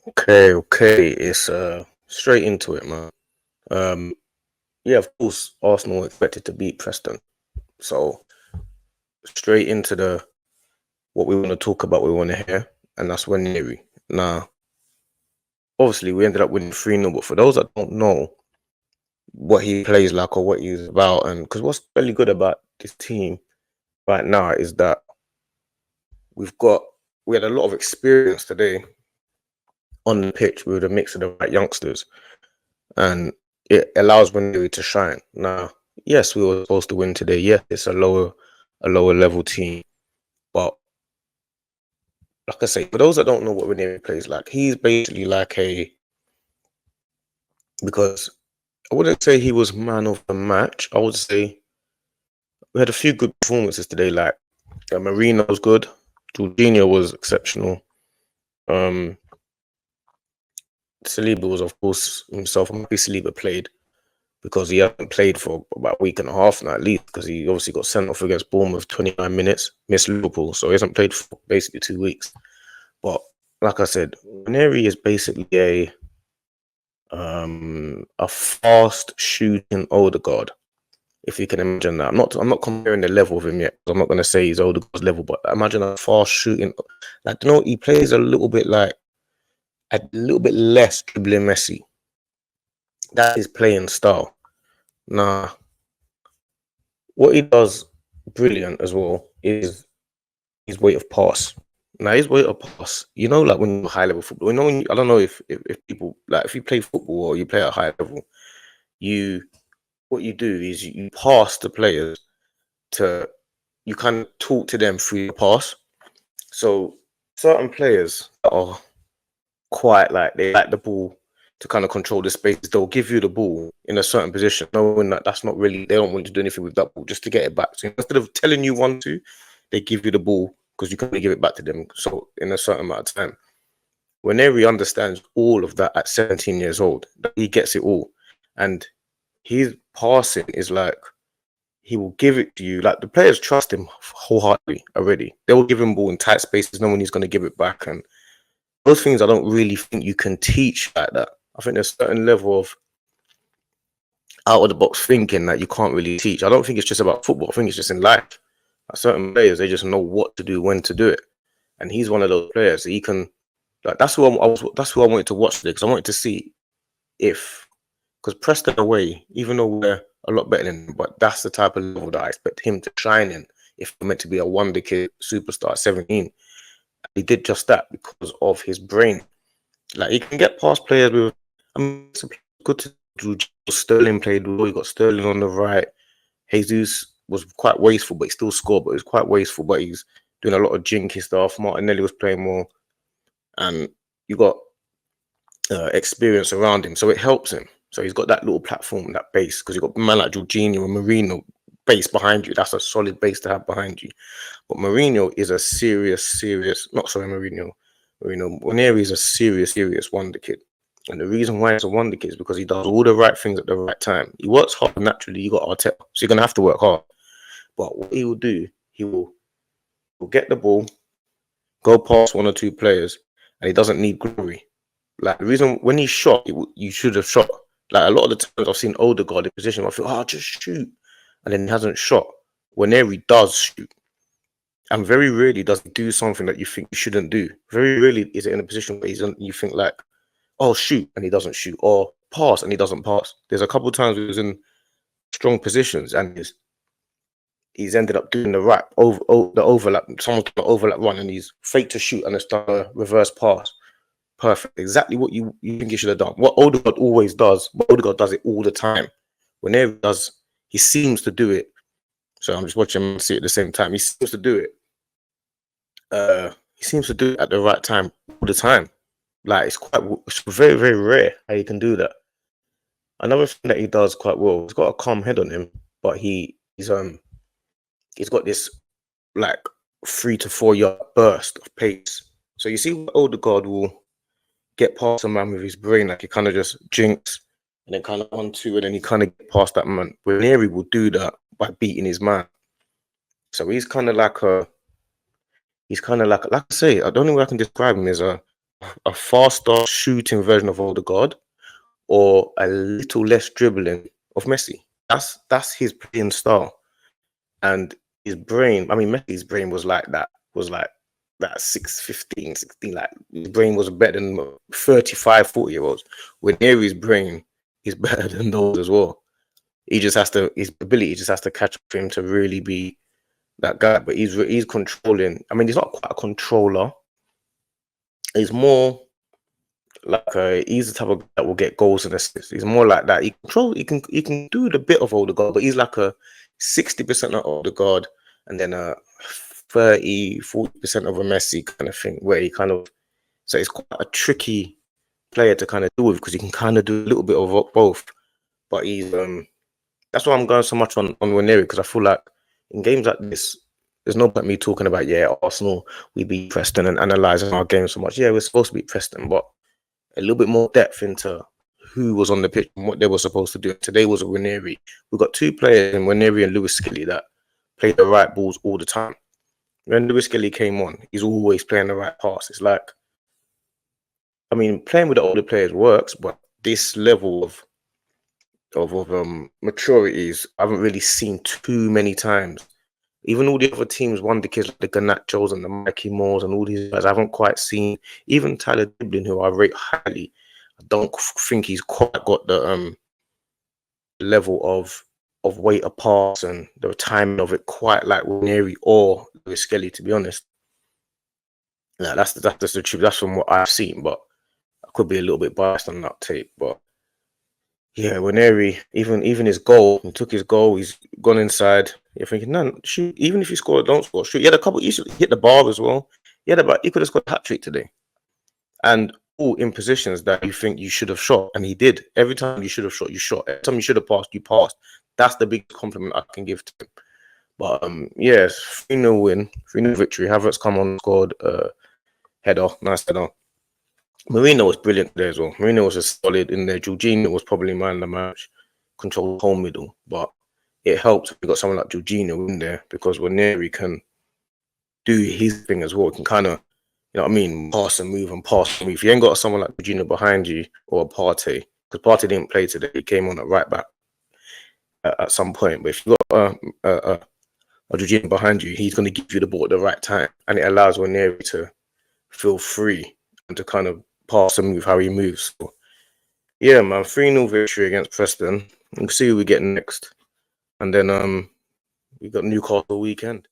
Okay. It's straight into it, man. Um, yeah, of course, Arsenal expected to beat Preston. So straight into the what we want to talk about, we want to hear, and that's when Neary. Now, obviously, we ended up winning 3-0, but for those that don't know what he plays like or what he's about, and because what's really good about this team right now is that we've got we had a lot of experience today on the pitch with a mix of the right youngsters, and it allows Winry to shine. Now, yes, we were supposed to win today. Yes, it's a lower level team, but like I say, for those that don't know what Winry plays like, he's basically like because I wouldn't say he was man of the match. I would say we had a few good performances today. Like Marino was good, Jorginho was exceptional. Um, Saliba was, of course, himself. I'm happy Saliba played because he hasn't played for about a week and a half now, at least, because he obviously got sent off against Bournemouth 29 minutes, missed Liverpool, so he hasn't played for basically 2 weeks. But like I said, Neri is basically a fast shooting Odegaard, if you can imagine that. I'm not comparing the level of him yet. I'm not gonna say he's Odegaard's level, but imagine a fast shooting, like, he plays a little bit less dribbling Messi. That is playing style. Nah, what he does brilliant as well is his weight of pass. Now his weight of pass, like when you're high level football, I don't know if people, like, if you play football or you play at a high level, you what you do is you pass the players to you kind of talk to them through the pass. So certain players that are quite like they like the ball to kind of control the spaces, they'll give you the ball in a certain position, knowing that that's not really, they don't want to do anything with that ball, just to get it back. So instead of telling you one to, they give you the ball because you can only give it back to them. So in a certain amount of time, whenever he understands all of that at 17 years old, he gets it all. And his passing is like, he will give it to you. Like, the players trust him wholeheartedly already. They will give him ball in tight spaces, knowing he's going to give it back. And those things I don't really think you can teach like that. I think there's a certain level of out of the box thinking that you can't really teach. I don't think it's just about football. I think it's just in life. Like, certain players, they just know what to do, when to do it. And he's one of those players that he can, like, that's who that's who I wanted to watch today, because I wanted to see because Preston away, even though we're a lot better than him, but that's the type of level that I expect him to shine in if we're meant to be a wonder kid superstar at 17. He did just that because of his brain. Like, he can get past players with, I mean, it's good to do. Sterling played well. You got Sterling on the right. Jesus was quite wasteful, but he still scored, but he was quite wasteful, but he's doing a lot of jinky stuff. Martinelli was playing more, and you got experience around him, so it helps him. So he's got that little platform, that base, because you've got man like Jorginho and Marino base behind you. That's a solid base to have behind you. But Mourinho is a Mourinho Ranieri is a serious wonder kid. And the reason why he's a wonder kid is because he does all the right things at the right time. He works hard naturally. You got Arteta, so you're gonna have to work hard. But what he will do, he'll get the ball, go past one or two players, and he doesn't need glory. Like, the reason when he shot, you should have shot. Like, a lot of the times I've seen Odegaard in position where I feel, just shoot, and then he hasn't shot. Whenever he does shoot, and very rarely does he do something that you think you shouldn't do. Very rarely is it in a position where you think like, oh, shoot, and he doesn't shoot, or pass and he doesn't pass. There's a couple of times he was in strong positions and he's ended up doing the the overlap. Someone's got an overlap run and he's fake to shoot and it's done a reverse pass. Perfect. Exactly what you think he should have done. What Odegaard always does, but Odegaard does it all the time. Whenever he does, he seems to do it. So I'm just watching him see it at the same time. He seems to do it. He seems to do it at the right time all the time. Like, it's very, very rare how he can do that. Another thing that he does quite well, he's got a calm head on him, but he's got this like 3 to 4 yard burst of pace. So you see what Odegaard will get past a man with his brain, like he kind of just jinx and then kind of 1-2, and then he kind of get past that man. Ranieri will do that by beating his man. So he's kind of like I say, the only way I can describe him is a a faster shooting version of Odegaard or a little less dribbling of Messi. That's his playing style. And his brain, I mean, Messi's brain was like that, that 6, 15, 16. Like his brain was better than 35, 40-year-olds. When Neri's brain is better than those as well. He just has to, his ability just has to catch up for him to really be that guy. But he's controlling. I mean, he's not quite a controller. He's more like he's the type of guy that will get goals and assists. He's more like that. He can do the bit of Odegaard, but he's like a 60% of Odegaard and then a 30-40% of a Messi kind of thing, where he kind of, so it's quite a tricky player to kind of deal with because he can kind of do a little bit of both. But he's that's why I'm going so much on Ranieri, because I feel like in games like this, there's no point me talking about, yeah, Arsenal, we beat Preston and analysing our game so much. Yeah, we're supposed to beat Preston, but a little bit more depth into who was on the pitch and what they were supposed to do. Today was a Ranieri. We've got two players in Ranieri and Lewis Skelly that play the right balls all the time. When Lewis Skelly came on, he's always playing the right pass. It's like, I mean, playing with the older players works, but this level of maturities I haven't really seen too many times. Even all the other teams, one the kids like the Garnachos and the Mikey Moores and all these guys, I haven't quite seen. Even Tyler Diblin, who I rate highly, I don't think he's quite got the level of weight of pass and the timing of it quite like Ranieri or Lewis Skelly, to be honest. Yeah, that's the truth. That's from what I've seen, but I could be a little bit biased on that tape. But yeah, Ranieri, even his goal, he took his goal, he's gone inside. You're thinking, no, shoot, even if you score, don't score, shoot. He had a couple, he hit the bar as well. He could have scored a hat trick today. And all in positions that you think you should have shot. And he did. Every time you should have shot, you shot. Every time you should have passed, you passed. That's the big compliment I can give to him. But yes, 3-0 win, 3-0 victory. Havertz come on, scored header, nice header. Marino was brilliant there as well. Marino was just solid in there. Jorginho was probably man of the match, controlled the whole middle. But it helped we got someone like Jorginho in there, because Ranieri can do his thing as well. He can kind of, you know what I mean, pass and move and pass and move. If you ain't got someone like Jorginho behind you, or a Partey, because Partey didn't play today, he came on at right back at some point. But if you got a Jorginho behind you, he's going to give you the ball at the right time, and it allows Ranieri to feel free and to kind of pass and move how he moves. So, yeah, man, 3-0 victory against Preston. We'll see who we get next. And then we got Newcastle weekend.